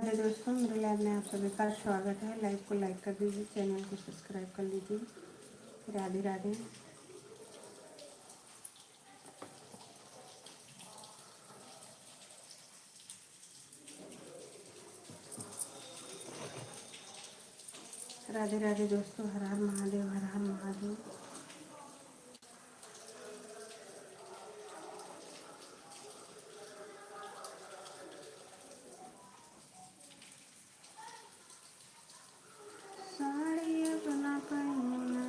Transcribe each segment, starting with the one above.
मेरे दोस्तों, मेरे लाइव में आप सभी का स्वागत है। लाइव को लाइक कर दीजिए, चैनल को सब्सक्राइब कर लीजिए। राधे राधे। राधे राधे दोस्तों, हर हर महादेव, हर हर महादेव। साड़िया बना पाइना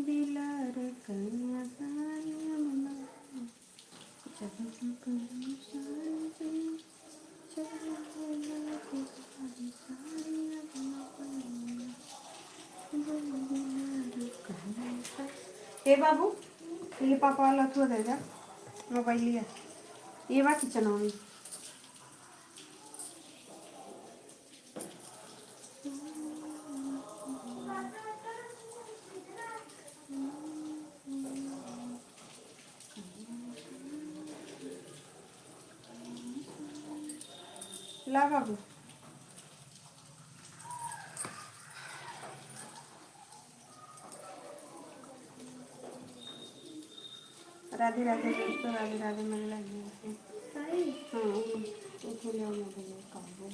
दिलार कन्या साड़िया बना ए बाबू, ये पापा वाला थोड़ा दे जा मोबाइल लिया। ये बा किचन में ला बाबू। राधे राधे दोस्तों, राधे राधे। मेरे लगे हाँ वो ले बोले काबू।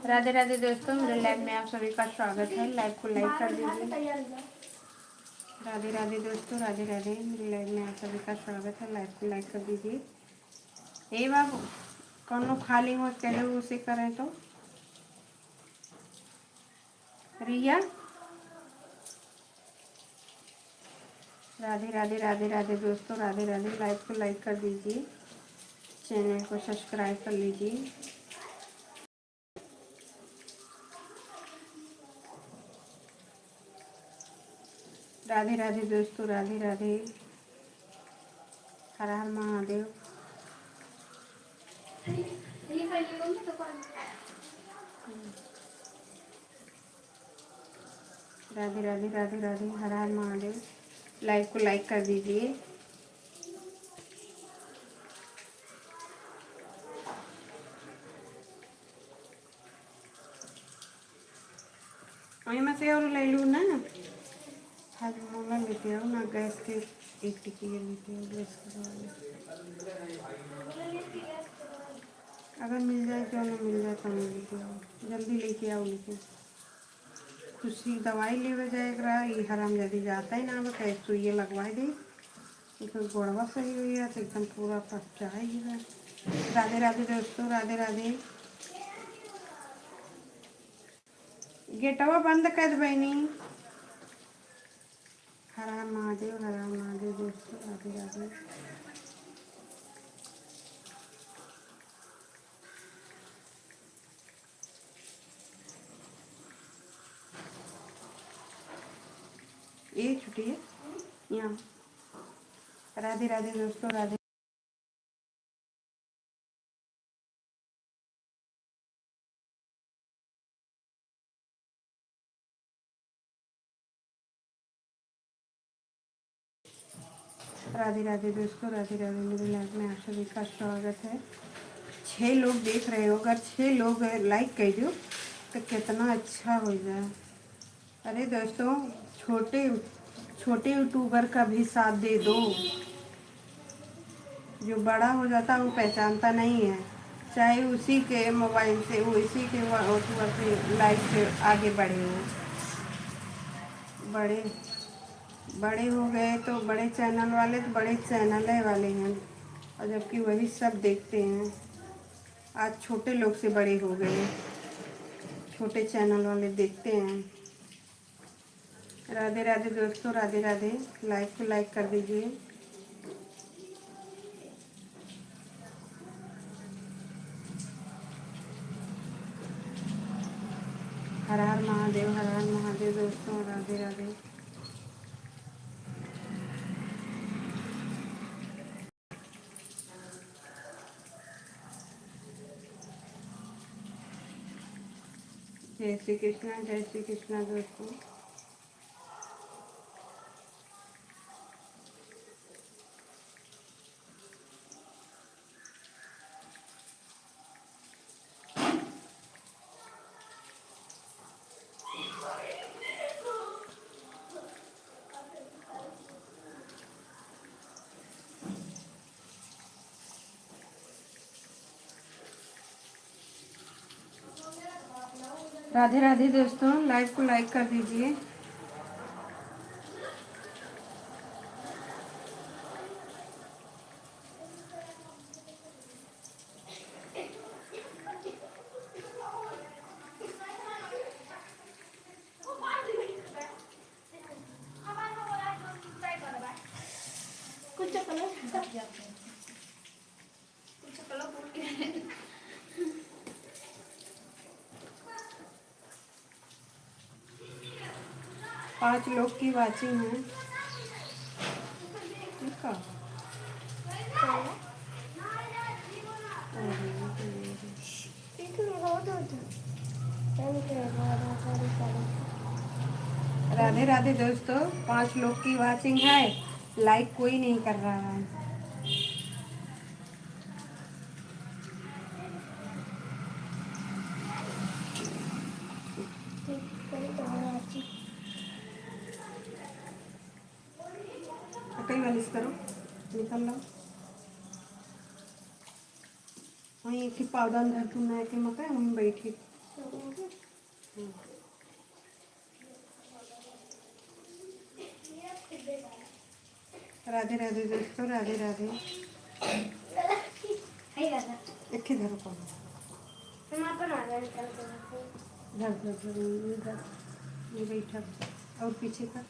राधे राधे दोस्तों, मेरे लाइव में आप सभी का स्वागत है। लाइव को लाइक कर दीजिए। राधे राधे दोस्तों, राधे राधे। मेरे लाइव में आप सभी का स्वागत है। लाइव को लाइक कर दीजिए। ए बाबू, कौन खाली हो चले उसे करें तो रिया। राधे राधे, राधे राधे दोस्तों, राधे राधे। लाइव को लाइक कर दीजिए, चैनल को सब्सक्राइब कर लीजिए। राधे राधे दोस्तों, राधे राधे। हर हर महादेव। राधे राधे, राधे राधे। हर हर महादेव। लाइव को लाइक कर दीजिए। वहीं में से और ले लूँ ना। आज मोला लेते आओ ना, गैस के एक टिकी लेते आओ गैस के वाले। अगर मिल जाए तो ना, मिल जाए तो नहीं लेते आओ, जल्दी लेके आओ। लेकिन खुशी दवाई लेवे जाएगा, ये हराम यदि जाता ही ना बस सुइया लगवाई दे तो गोड़वा सही हुई है तो एकदम पूरा पच्चा है। राधे राधे दोस्तों, राधे राधे। गेटवा बंद कर बहनी। हर हर महादेव, हर हर महादेव दोस्तों, राधे राधे। ये छुट्टी है यहाँ। राधे राधे दोस्तों, राधे। राधे राधे दोस्तों, राधे राधे। मेरे लाइफ में आप सभी का स्वागत है। 6 लोग देख रहे हो, अगर 6 लोग लाइक कर दो तो कितना अच्छा हो जाए। अरे दोस्तों, छोटे छोटे यूट्यूबर का भी साथ दे दो। जो बड़ा हो जाता है वो पहचानता नहीं है, चाहे उसी के मोबाइल से, वो इसी के यूट्यूबर से लाइफ से आगे बढ़े हो। बड़े बड़े हो गए तो बड़े चैनल वाले तो बड़े चैनल वाले हैं, और जबकि वही सब देखते हैं। आज छोटे लोग से बड़े हो गए, छोटे चैनल वाले देखते हैं। राधे राधे दोस्तों, राधे राधे। लाइक को लाइक कर दीजिए। हर हर महादेव, हर हर महादेव दोस्तों, राधे राधे। जय श्री कृष्णा, जय श्री कृष्णा दोस्तों। राधे राधे दोस्तों, लाइव को लाइक कर दीजिए। पाँच लोग की वाचिंग है। ठीक है। राधे राधे दोस्तों, 5 लोग की वाचिंग है, लाइक कोई नहीं कर रहा है। कई वालिस करो, निकल लो। वहीं एक पाउडर धर तू ना के मका वहीं बैठी। राधे राधे दोस्तों, राधे राधे। एक ही धरो कौन धर धर धर ये बैठा और पीछे का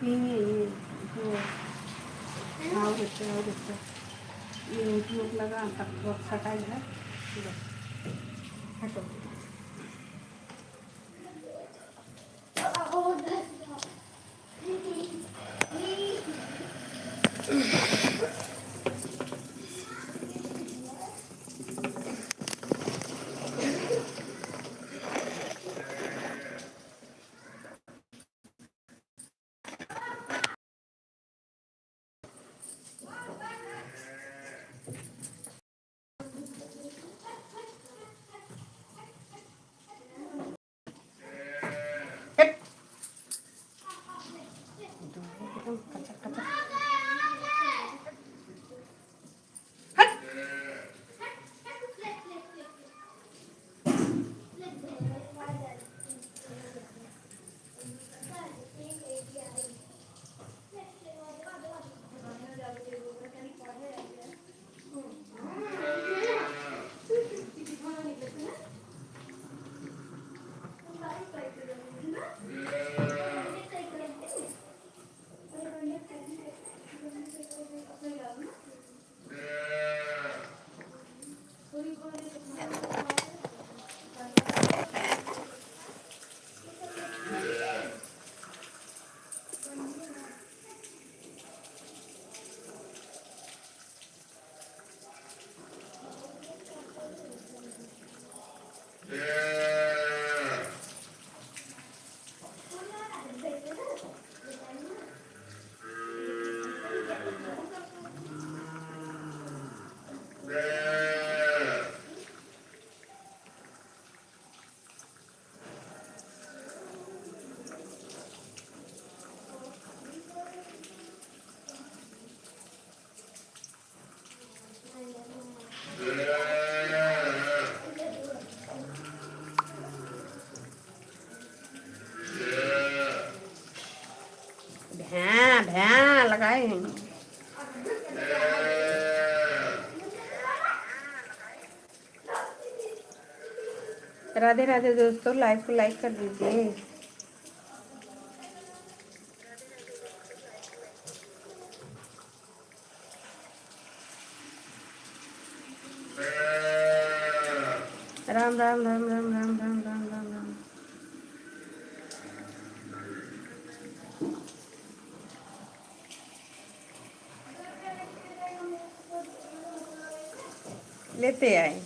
ये तो और अच्छा ये ऊँट लगा तब बहुत सटाई है। हटो। लगाए हैं। राधे राधे दोस्तों, लाइव को लाइक कर दीजिए। राम राम राम राम राम राम राम राम राम। लेते आए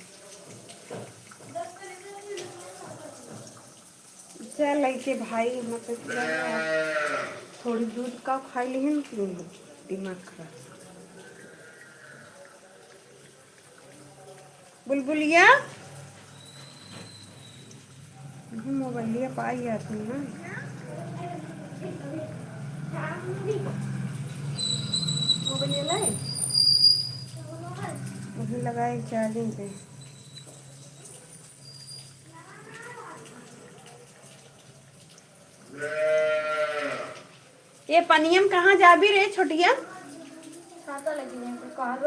चल लेके भाई, मतलब थोड़ी दूध का खा ली है, दिमाग खराब। बुलबुलिया मोबाइलिया पाई आती है मोबाइलिया लाए वही लगाए चार्जिंग पे। ये पनियम कहाँ जा भी रे छोटिया? छाता लगी है कहाँ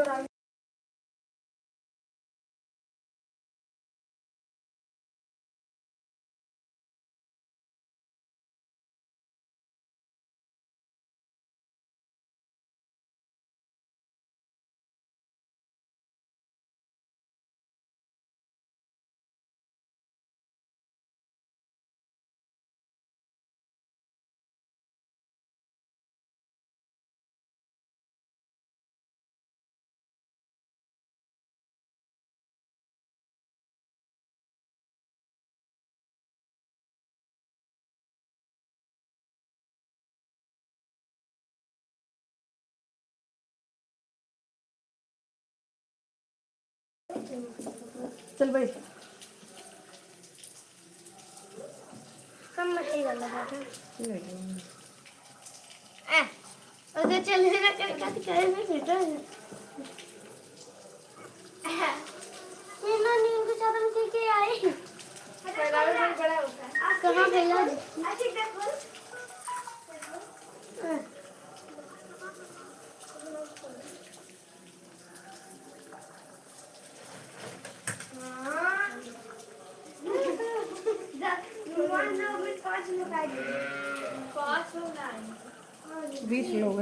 चल भाई कम मछली वाला बात ले है उधर चलने ना कर क्या करे मैं सीटा ये ना नींद को चादर के के आए बड़ा बड़ा होता है कहां गया अच्छी देखो बीस लोग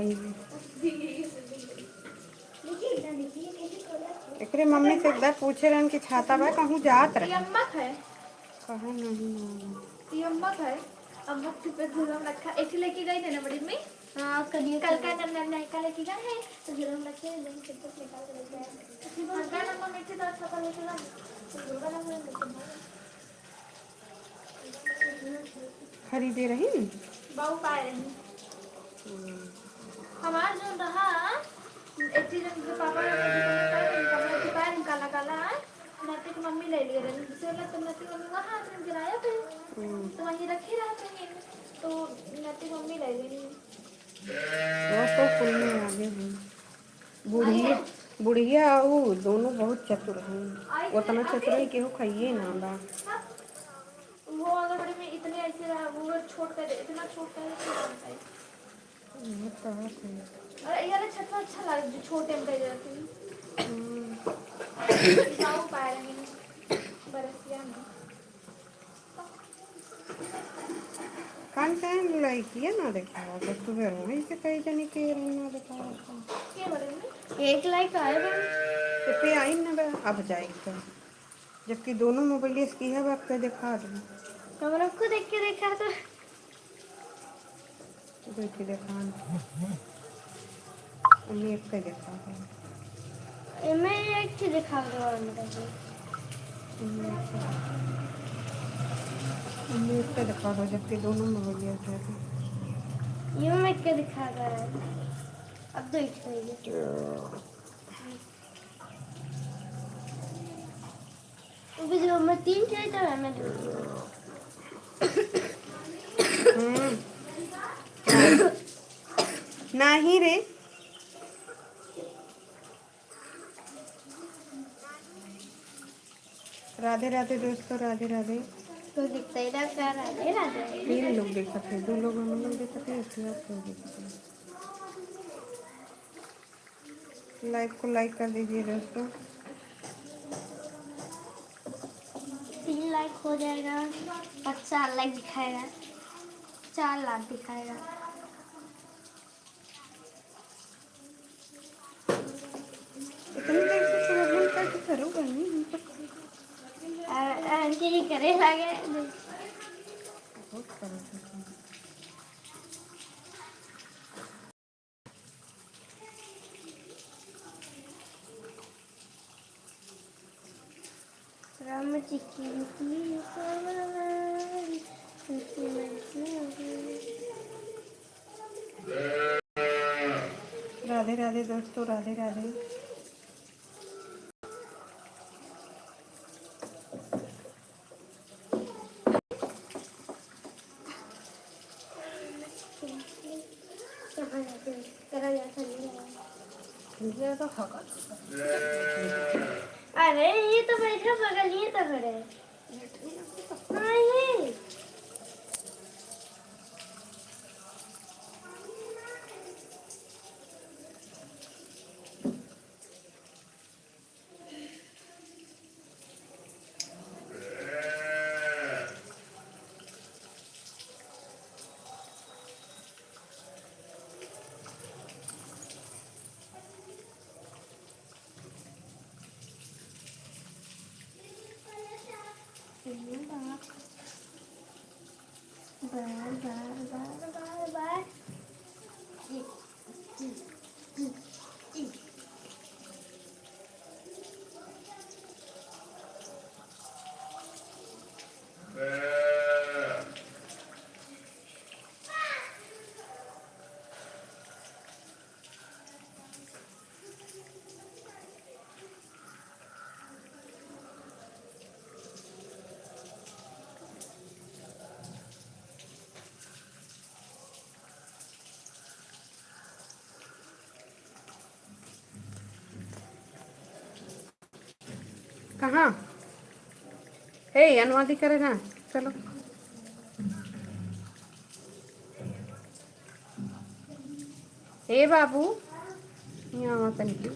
एकरे मम्मी से एकदर पूछे रहन कि छाता बा कहूँ जात रहे अम्मक है कहा नहीं ये अम्मक है अम्मक पे धुलम रखा एक लेके गई थी ना बड़ी में हां कल का नन्ना लेके गए हैं तो धुलम रखे लेकिन कितना निकाल के लेके आए हल्का नंबर में थे तो छाता लेके ना धुलवा ना खरीदे रही बहु पाए रही हमार जो रहा एक चीज जो पापा ने पाए काला काला नती की मम्मी ले लिए रही दूसरे लग तो नती मम्मी वहां से गिराया थे तो वहीं रखे रहा थे तो नती मम्मी ले ली वो तो फुल में आगे हैं बुढ़िया वो दोनों बहुत चतुर हैं उतना चतुर है कि वो खाइए ना बा वो अगर बड़े में इतने ऐसे रहा वो छोट कर इतना छोट कर अरे यार छत अच्छा लगा जो छोटे में कर जाती जाओ पाए रहे बरसिया में कान से लड़की ना देखा तो सुबह वहीं से कई जने के ना देखा क्या बोले एक लाइक आएगा तो पे आई ना बा अब जाएगी तो जबकि दोनों मोबाइल इसकी है बाप का दिखा दो हम लोग को देख के देखा तो देखी देखा उन्हें एक का देखा मैं एक चीज दिखा दो और मेरे उन्हें एक का दिखा दो जबकि दोनों मोबाइल थे ये मैं क्या दिखा रहा है अब दो एक चाहिए जो मैं तीन चाहिए था मैं नहीं रे राधे राधे दोस्तों राधे राधे तो दिखता ही ना कर राधे राधे 3 लोग देख सकते 2 लोग हम लोग देख सकते हैं इसलिए आप लोग देख सकते लाइव को लाइक कर दीजिए दोस्तों। 3 लाइक हो जाएगा और 4 लाइक दिखाएगा, 4 लाख दिखाएगा। इतनी देर से प्रॉब्लम कैसे करोगे? नहीं हम तो आंटी जी करे लगे। बहुत करोगे। राम जी की सवारी, राधे राधे दोस्तों, राधे राधे। ये तो हवा। अरे ये तो बैठा बगल, ये तो खड़े हाँ ये बार बार बार बार बार कहाँ? हे अनुवादी करे ना, चलो। हे बाबू, यहाँ तनिक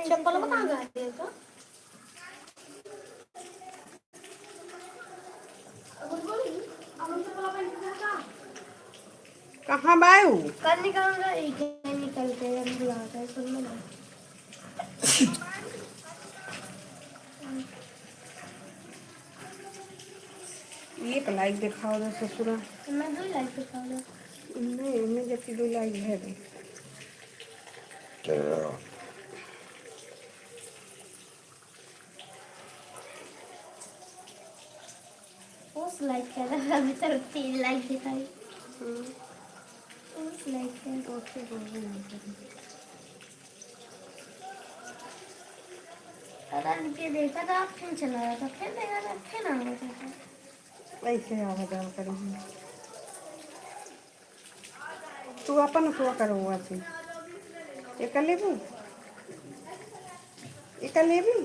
चप्पल में कहाँ गए थे तो कहाँ बायू कल निकल रहा एक निकलते हैं हम बुलाते हैं सुन ना ये लाइक दिखाओ दो ससुरा मैं दो लाइक दिखा रहा नहीं मैं जब दो लाइक है भाई उस लाइक है ना अभी तक 3 लाइक दिखाई उस लाइक है ओके पता नहीं कि देखा था फिर चला रहा था फिर देखा था फिर आ रहा था ऐसे आवाज करेंगे तू अपन हुआ करो हुआ थी एक लेबू एक लेबू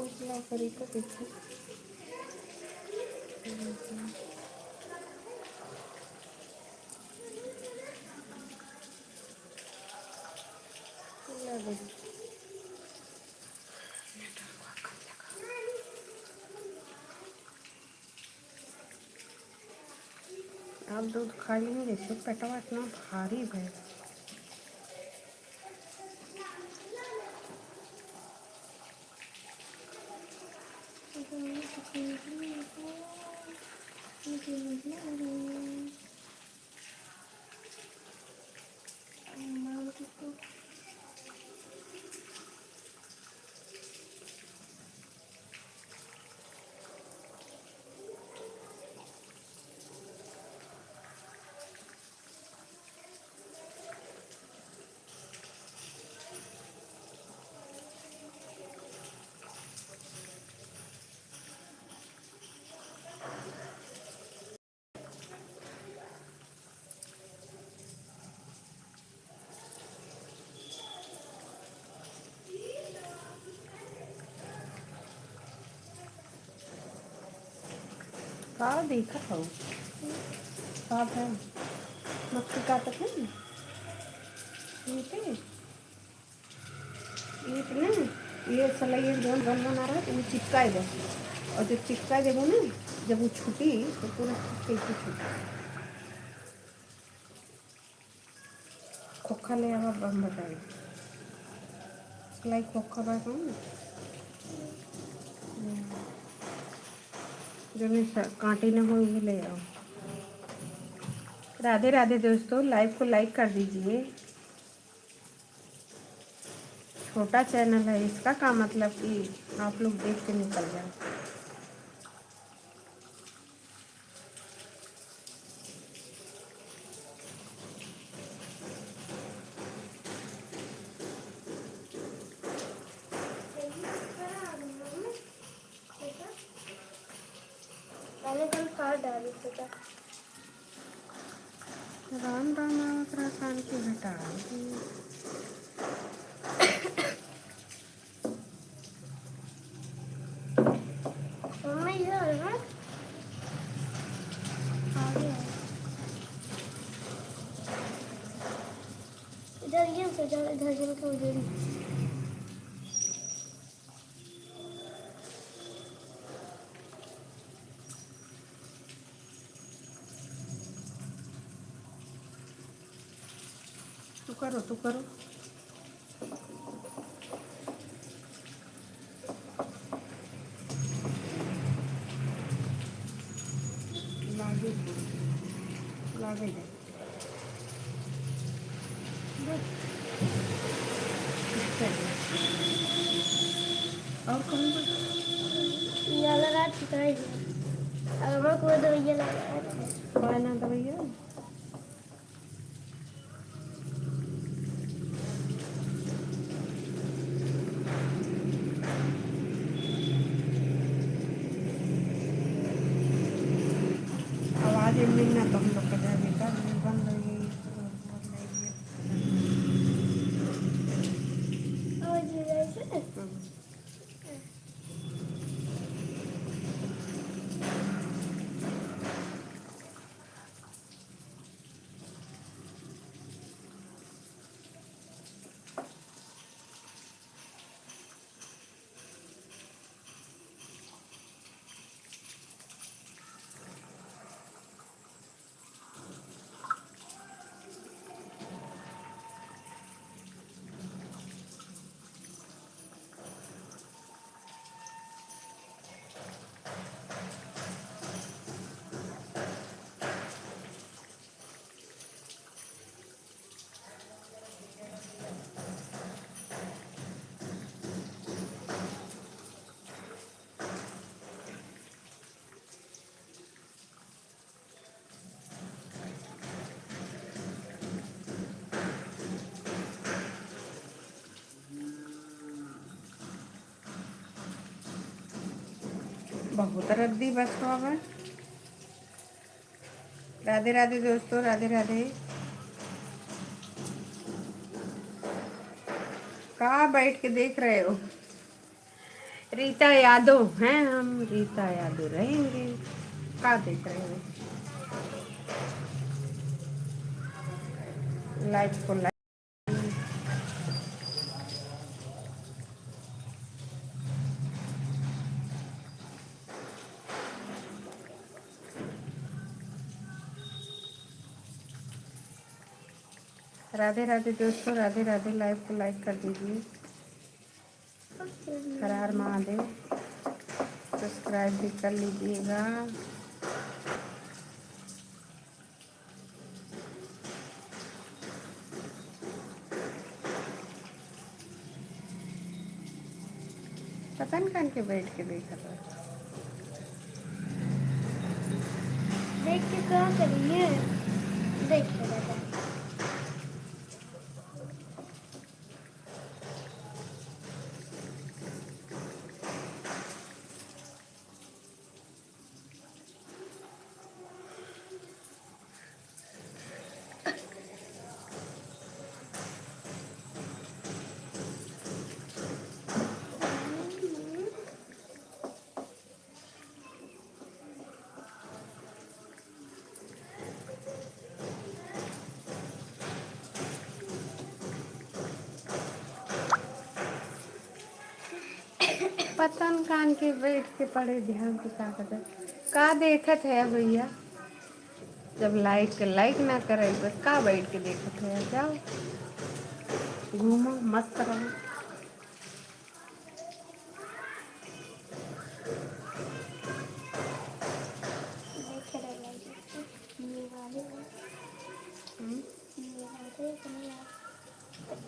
उजला करी तो देखो आप दूध खा लेंगे जैसे पेटवा इतना भारी है का देखा था साफ है मक्खी काटत है ये ना ये सलाई जो गन बना रहा है तो वो चिपकाए दे और जब चिपकाए देवो ना जब वो छूटी तो पूरा कैसे छूटा खोखा ले आवा बम बताए सलाई खोखा बा कौन जो नहीं कांटे न हो ये ले आओ राधे राधे दोस्तों लाइव को लाइक कर दीजिए छोटा चैनल है इसका का मतलब कि आप लोग देख के निकल जाए मैंने कल कार्ड डाली था राम राम आवत कान की घटा मम्मी इधर है आ गया इधर ये से इधर चल के उधर तू करो लागे दे और कहूँगा ये लगा चुका है अब हमारा कोई दवाइयाँ लगा बाना दवाइया आवाज मिलना तो हम लोग का जाएगा बहुत रद्दी बस हो अब। राधे राधे दोस्तों, राधे राधे। कहाँ बैठ के देख रहे हो? रीता यादव हैं हम, रीता यादव रहेंगे। क्या देख रहे हो? लाइक को लाइक। राधे राधे दोस्तों, राधे राधे। लाइव को लाइक कर दीजिए। हर हर महादेव। सब्सक्राइब भी कर लीजिएगा। पतन खान के बैठ के देखा था। देख के क्या करेंगे? देख के रहता। पतन कान के बैठ के पड़े ध्यान की ताकत है। का देखत है भैया? जब लाइक ना करे बस का बैठ के देखत है? जाओ घूमो, मस्त रहो। देख रहे ये वाले ये वाले अपने आप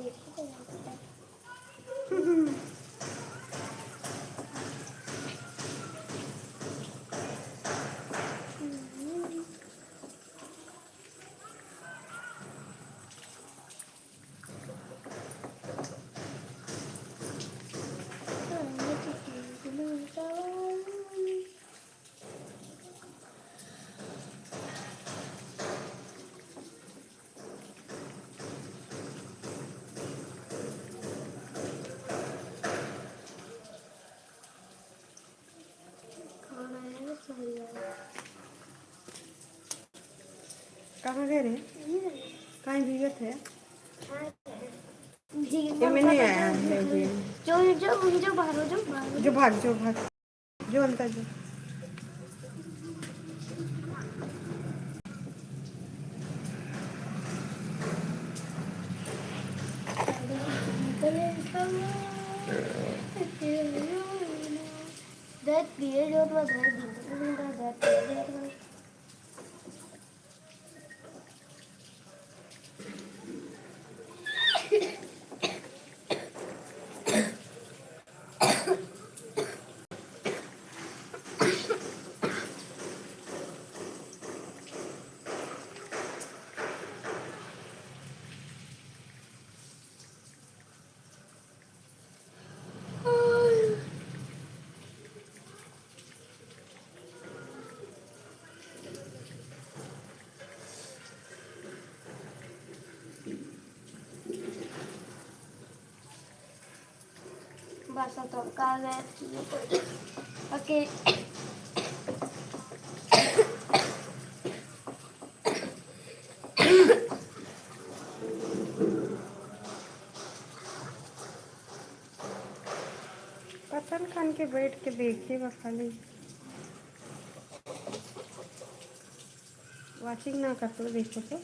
देखो तो लगता है। कहाँ गए रे? कहाँ भीगत है? ये मैंने आया है ये। जो जो जो बाहर जो बाहर जो भाग, जो भाग, जो अंदर जो। that period of my that period basta toccare ok पतन खान के बैठ के देखिए बस खाली वाचिंग ना कर तो देखो तो।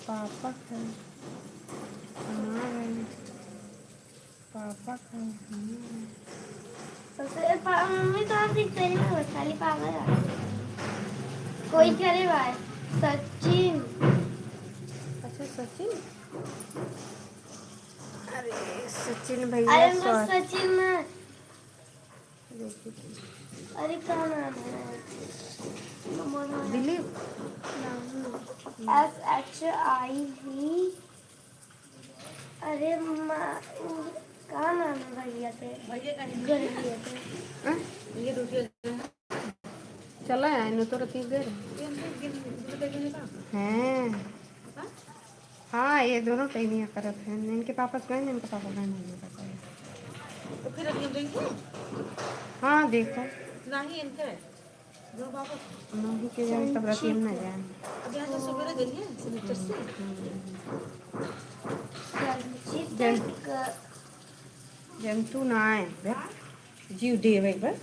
पापा का हमारे पापा का सबसे मम्मी तो आप दिखते नहीं हो खाली पागल है कोई करे भाई सचिन अच्छा सचिन। अरे सचिन भैया अरे मैं सचिन में देखिए अरे क्या नाम है दिलीप SHIV अरे कहाँ नाम है भैया थे भैया का भैया थे हाँ? ये रोटी चला है नो तो रती देर हैं। हाँ ये दोनों तैयार करत हैं, इनके पापा से गए, इनके पापा गए नहीं पता है। तो फिर अभी हम देंगे हाँ देखो नहीं इनके दो बाबा नहीं के जाने तब रात हम ना जाए। अभी आज सवेरे देंगे सेमेस्टर से जन जंतु ना आए जीव देवे बस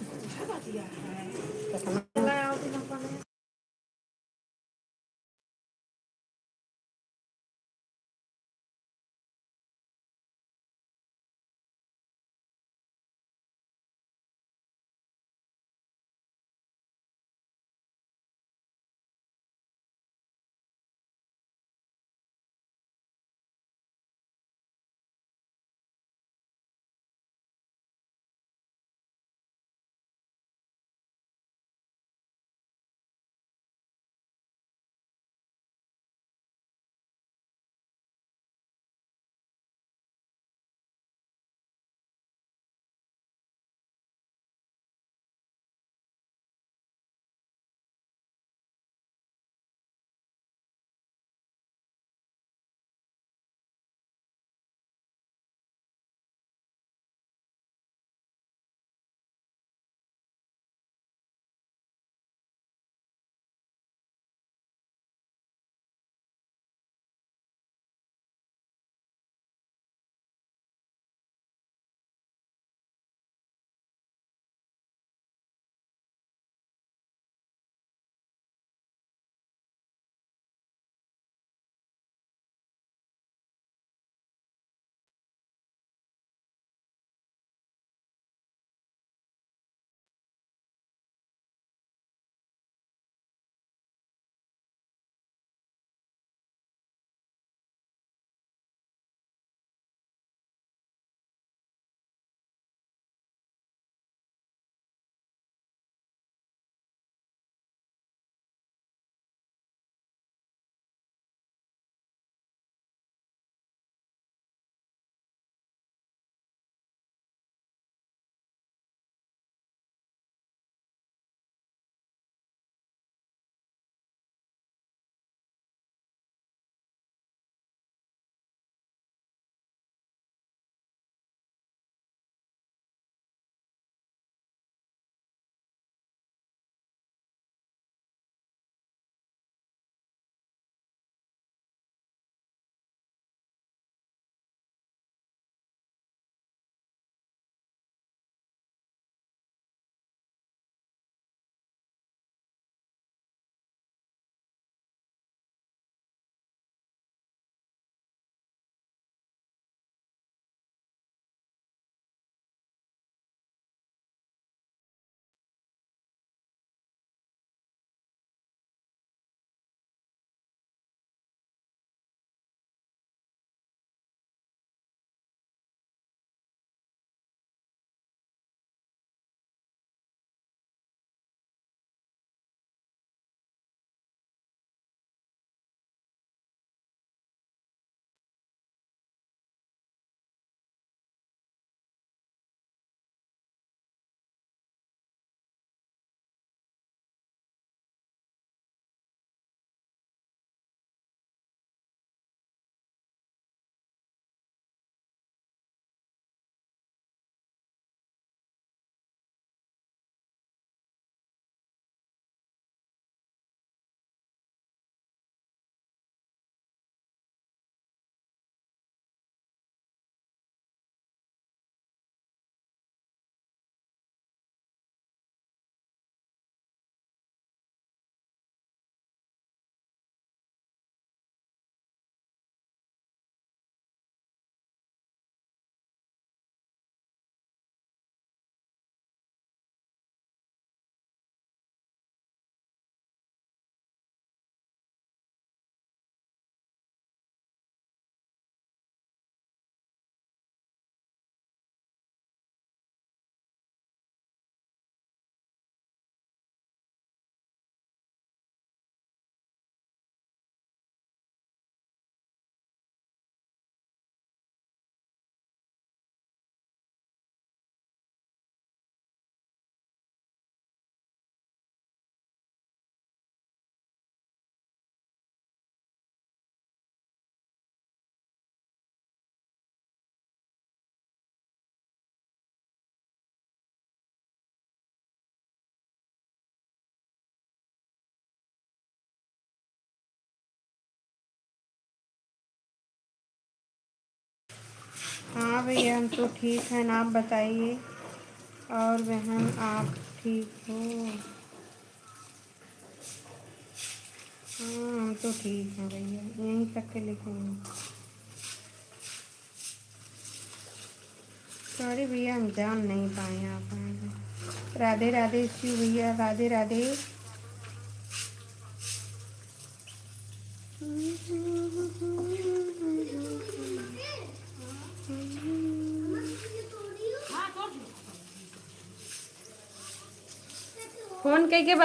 हाँ भैया हम तो ठीक हैं, आप बताइए। और बहन आप ठीक हो? हाँ हम तो ठीक हैं भैया, यहीं तक के लिखे हैं। सॉरी भैया हम जान नहीं पाए आप आए। राधे राधे शिव भैया, राधे राधे। फोन कह के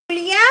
लिया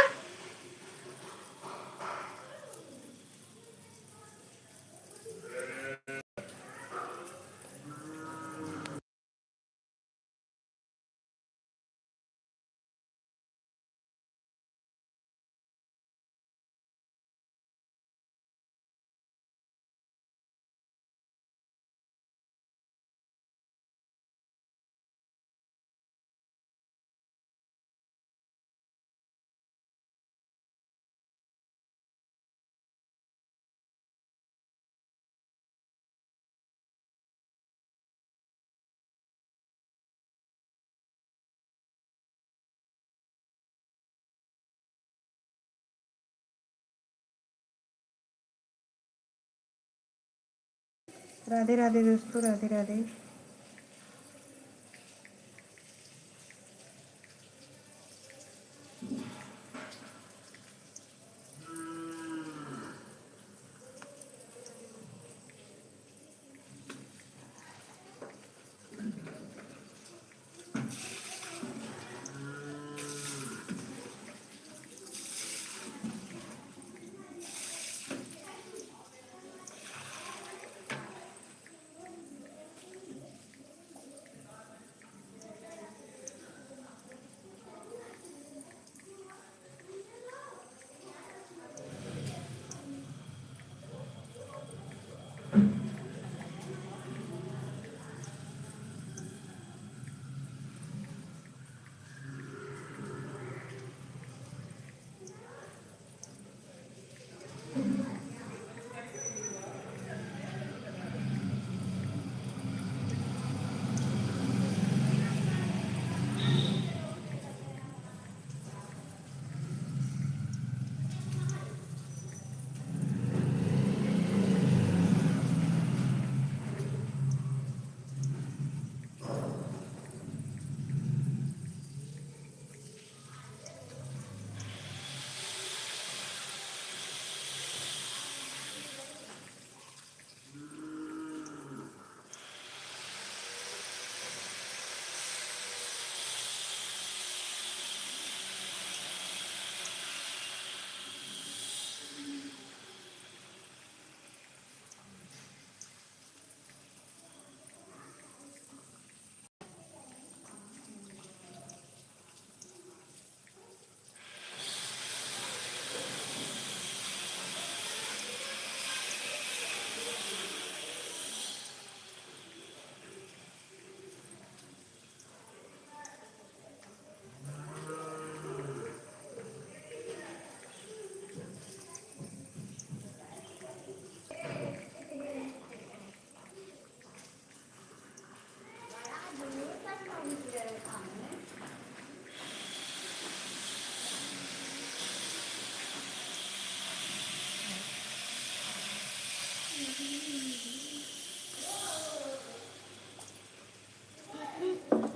राधे राधे दोस्तों, राधे राधे।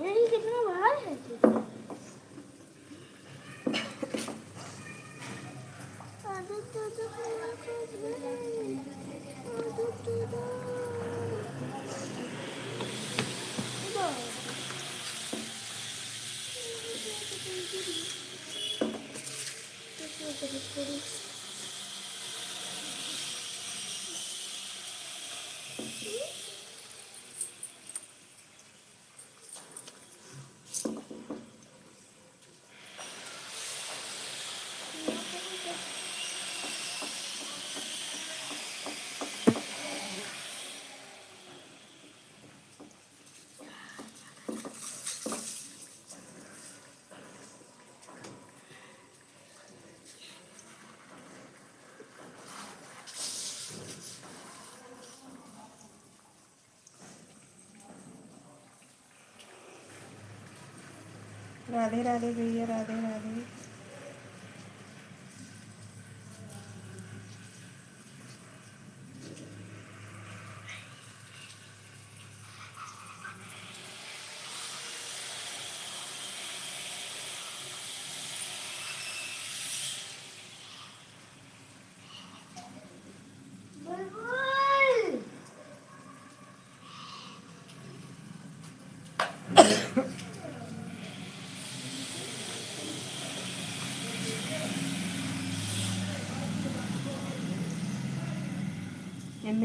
ये कितना बाहर है राधे राधे भैया, राधे राधे।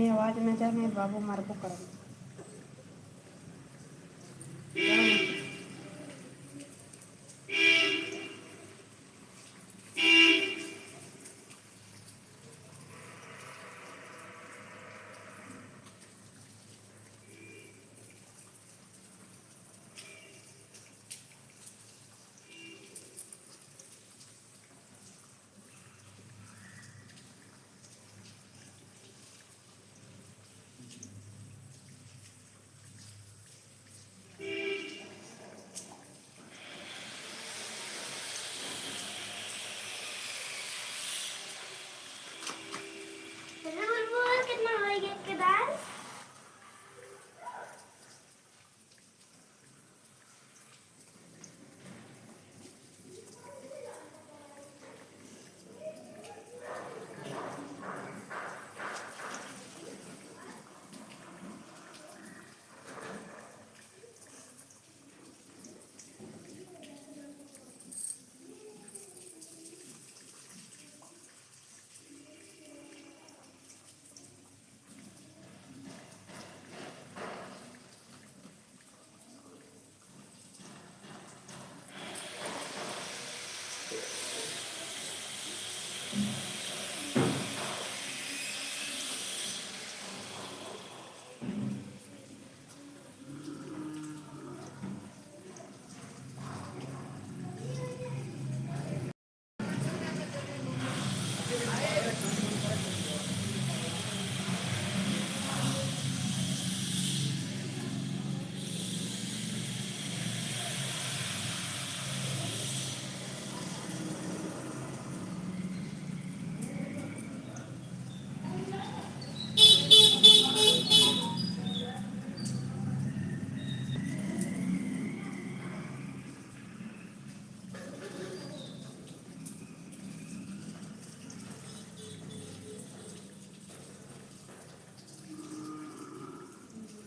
नहीं आवाज न जाने बाबू मारबो कर कितना होएगा के दाल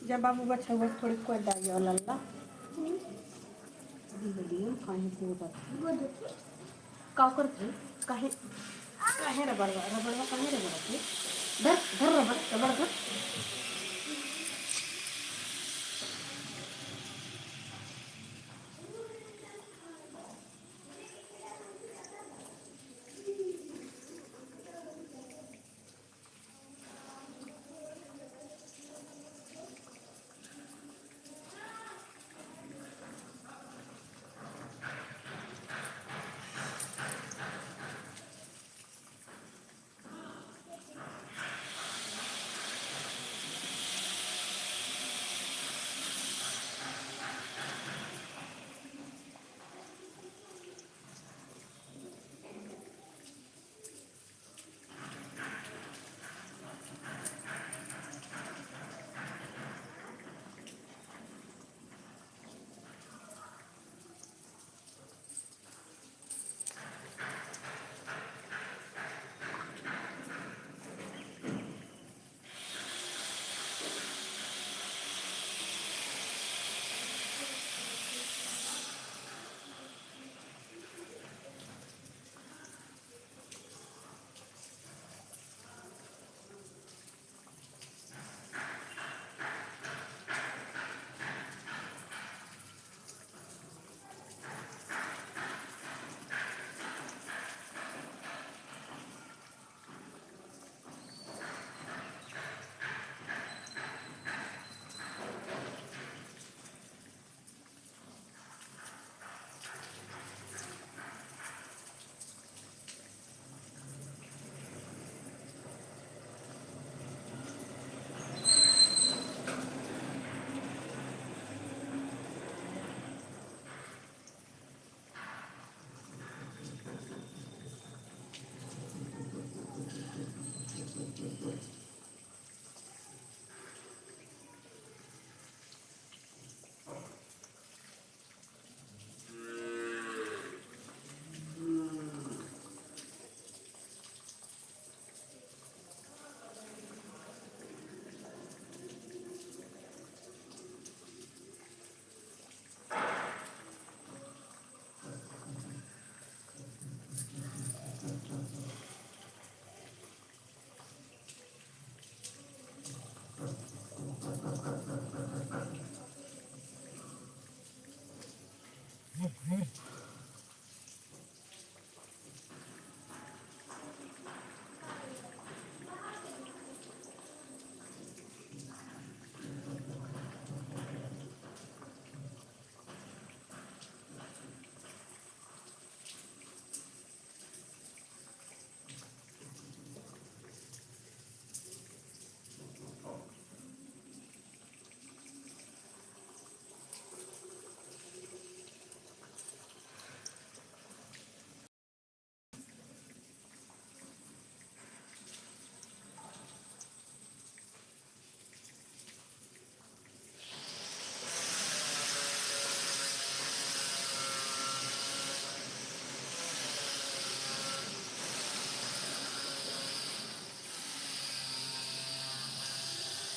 जब बाबू बच्चा हुआ थोड़ी कोई डाल वाला ला वीडियो काहे को बात का करते काहे काहे रबड़ काहे रबड़ धर धर रबड़ धर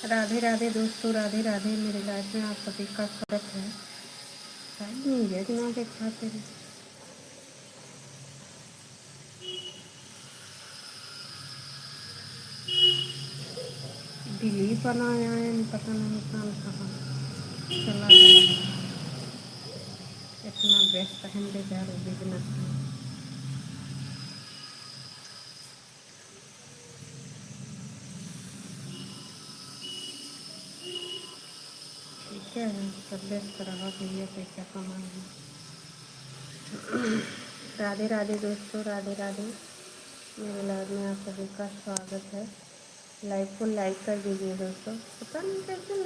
राधे राधे दोस्तों, राधे राधे। मेरे लाइफ में आप सभी का स्वागत है। शायद म्यूजिक ना दिखाते हैं, दिल्ली बनाया है, पता नहीं कहाँ चला गया। इतना ड्रेस पहन के जा रहे बिजनेस में। ठीक है, सब व्यस्त रहा के लिए पैसा कमाएंगे। राधे राधे दोस्तों, राधे राधे। मेरे लाइव में आप सभी का स्वागत है। लाइव को लाइक कर दीजिए दोस्तों। पता नहीं कैसे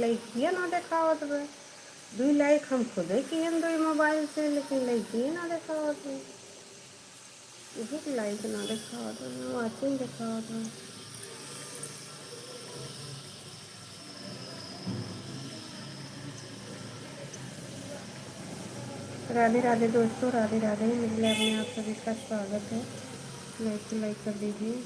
लाइक किया ना देखावत बे। दो लाइक हम खुद ही किए दो मोबाइल से, लेकिन लाइक किए ना देखावत है। यही लाइक ना देखावत है, वाचिंग देखावत है। राधे राधे दोस्तों, राधे राधे। मेरे लाइव में आप सभी का स्वागत है। लाइक को लाइक कर दीजिए।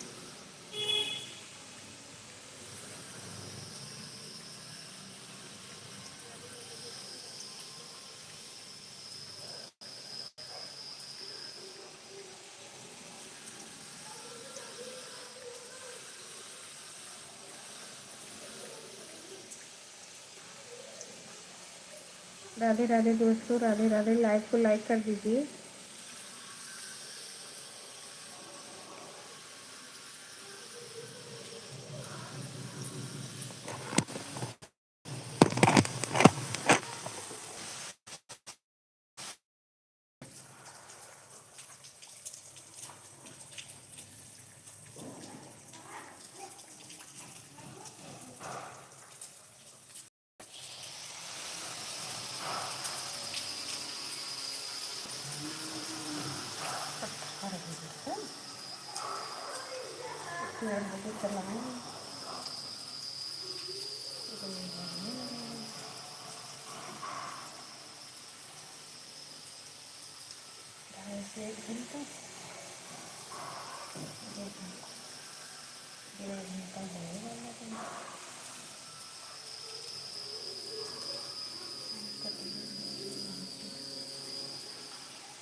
राधे राधे दोस्तों, राधे राधे। लाइव को लाइक कर दीजिए।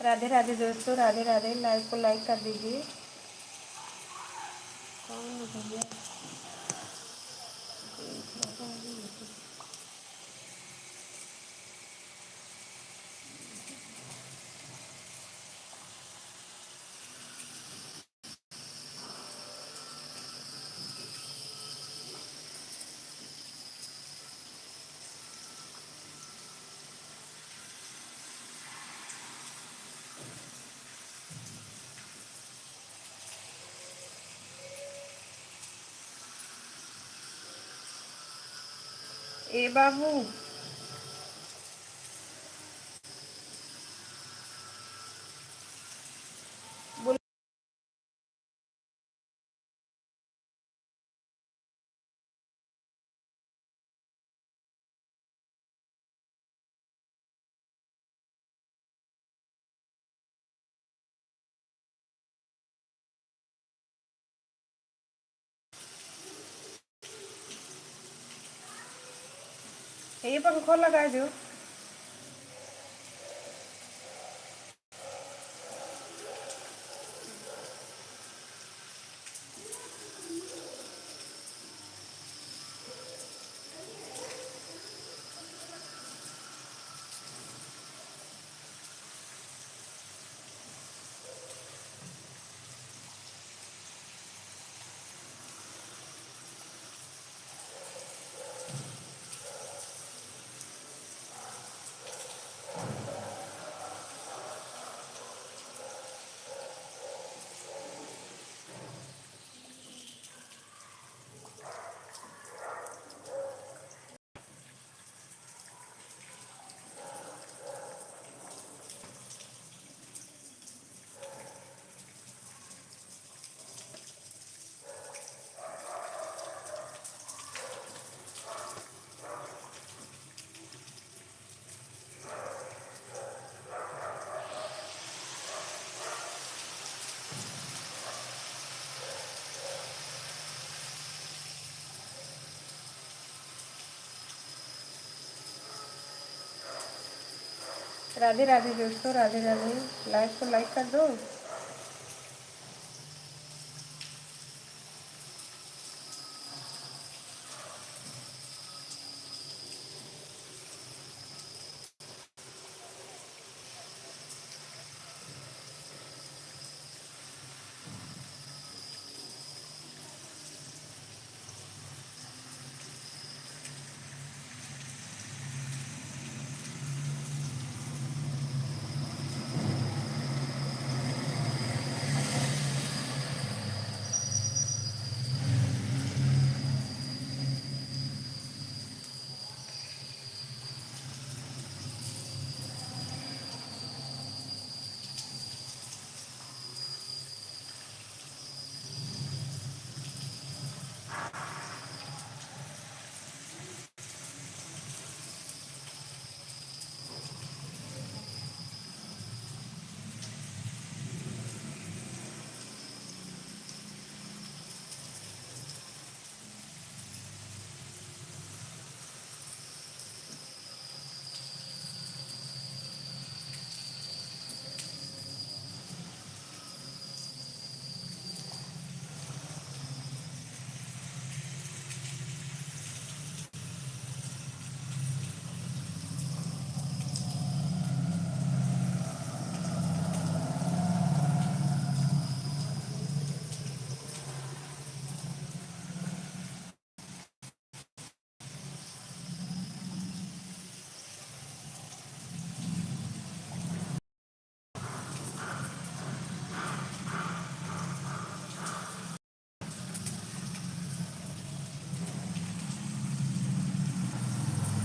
राधे राधे दोस्तों, राधे राधे। लाइव को लाइक कर दीजिए। कौन है भैया? ए बाबू, ये पंखो लगा दो। राधे राधे दोस्तों, राधे राधे। लाइव को लाइक कर दो।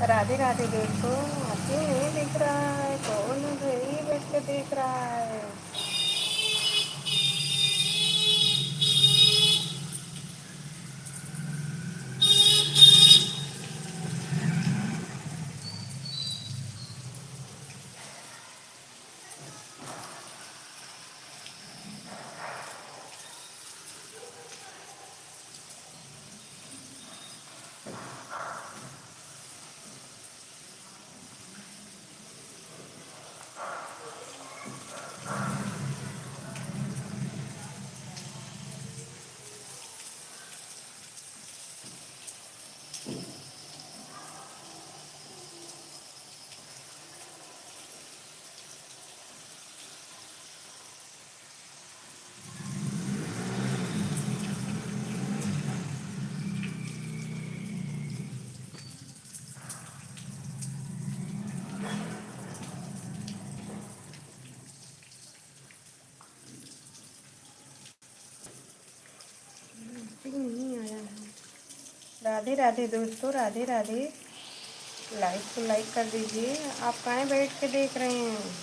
राधे राधे दोस्तों, आपको नहीं दिख रहा है, कौन भाई बैठ के देख रहा है। नहीं आया है। राधे राधे दोस्तों, राधे राधे। लाइक को लाइक कर दीजिए। आप कहाँ बैठ के देख रहे हैं?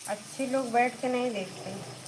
अच्छे लोग बैठ के नहीं देखते।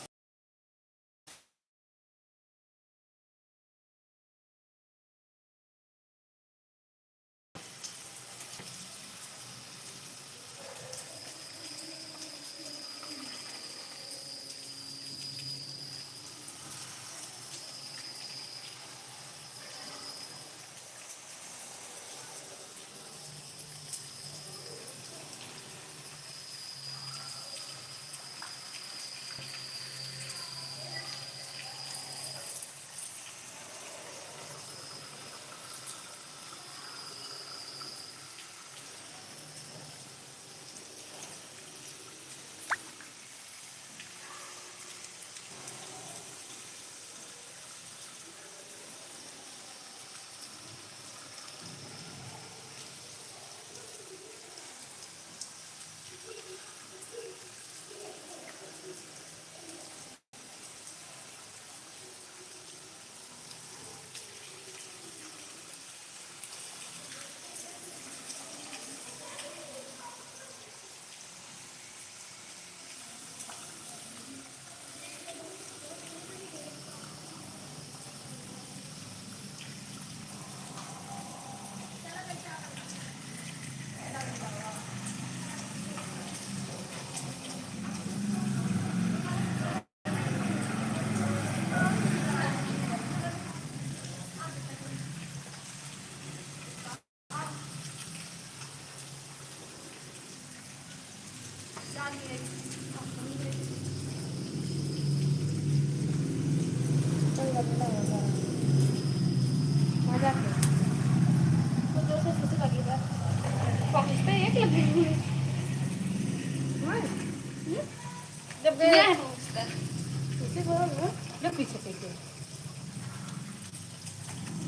कोई गंदा होगा मजा के तो जो से खुशी लगी बस पहुंचते एक लगी हुई है। जब ये गए है पहुंचता पीछे बोलो ना, जब पीछे पीछे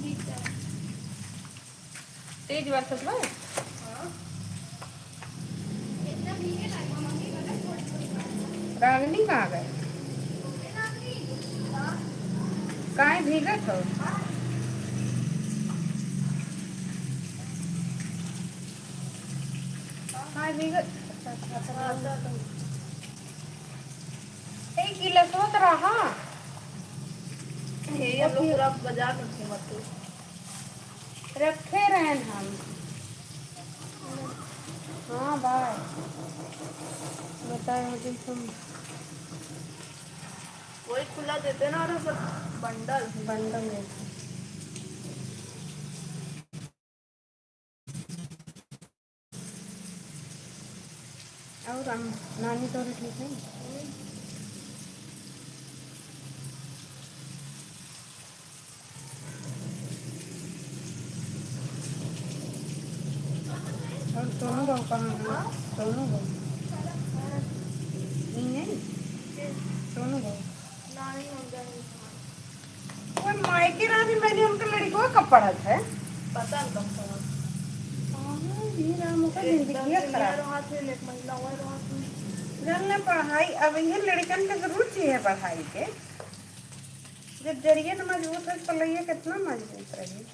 बीच में तेज वर्षा में इतना भीगे ना मम्मी का ना रागनी कहाँ गए कहाँ भीगत हो कहाँ भीगत एक गिलास होत रहा ये हम लोग पूरा बाजार में घूमते रखे रहे हम हाँ बाय बताए मुझे तुम वही खुला देते ना और सब बंडल बंडल में और हम नानी तो ठीक है और सोनू बहू कहाँ है सोनू बहू नहीं सोनू बहू नानी हो गई वो मायके रात में मैंने उनके लड़कों का पढ़ा था पता नहीं कब से ये राम का जिंदगी खराब हाथ में एक महिला हुआ हाथ में जानना पढ़ाई अब ये लड़कन के जरूर चाहिए पढ़ाई के जब जरिए न मजबूत है तो लइया कितना मजबूत रही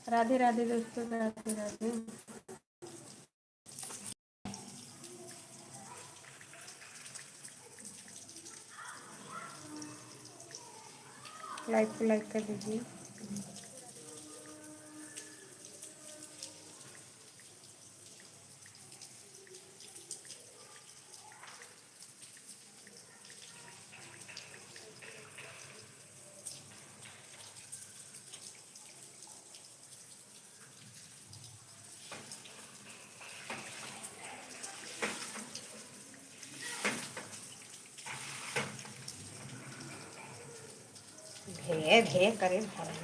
राधे राधे दोस्तों, राधे राधे। लाइक को लाइक कर दीजिए। भे भे करे भाई।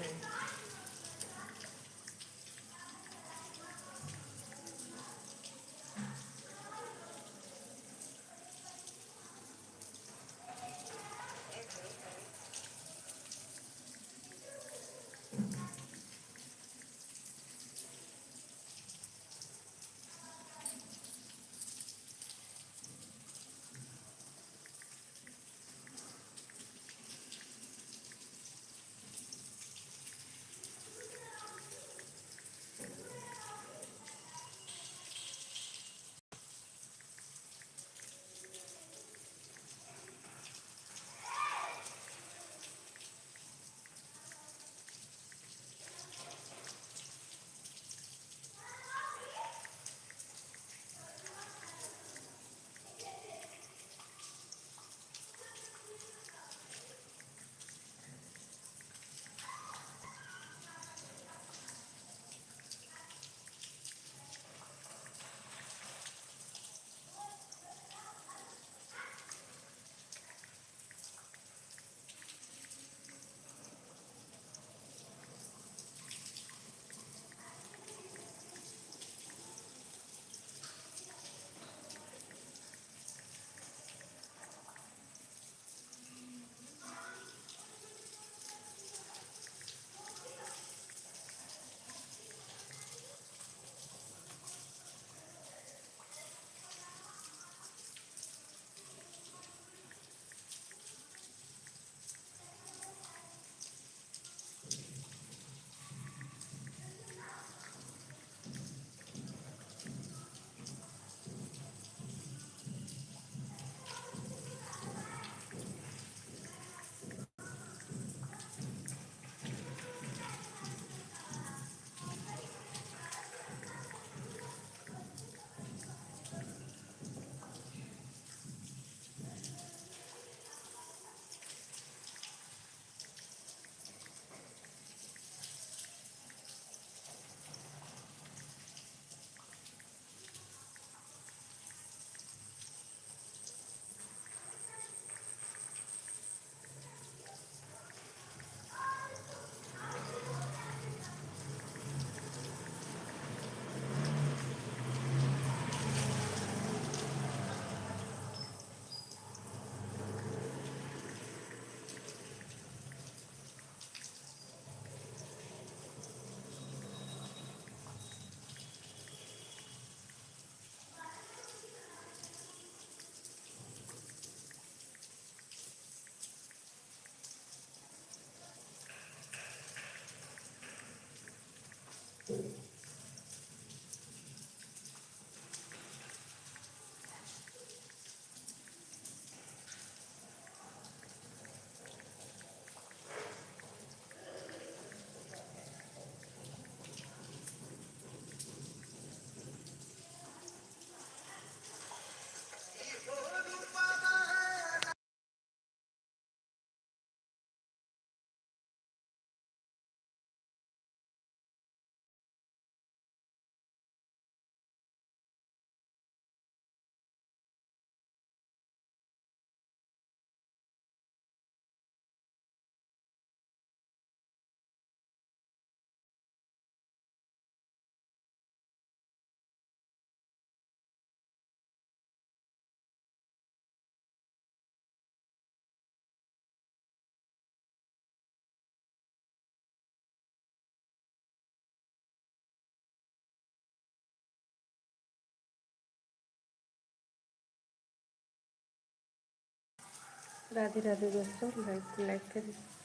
राधे राधे दोस्तों, लाइक करें।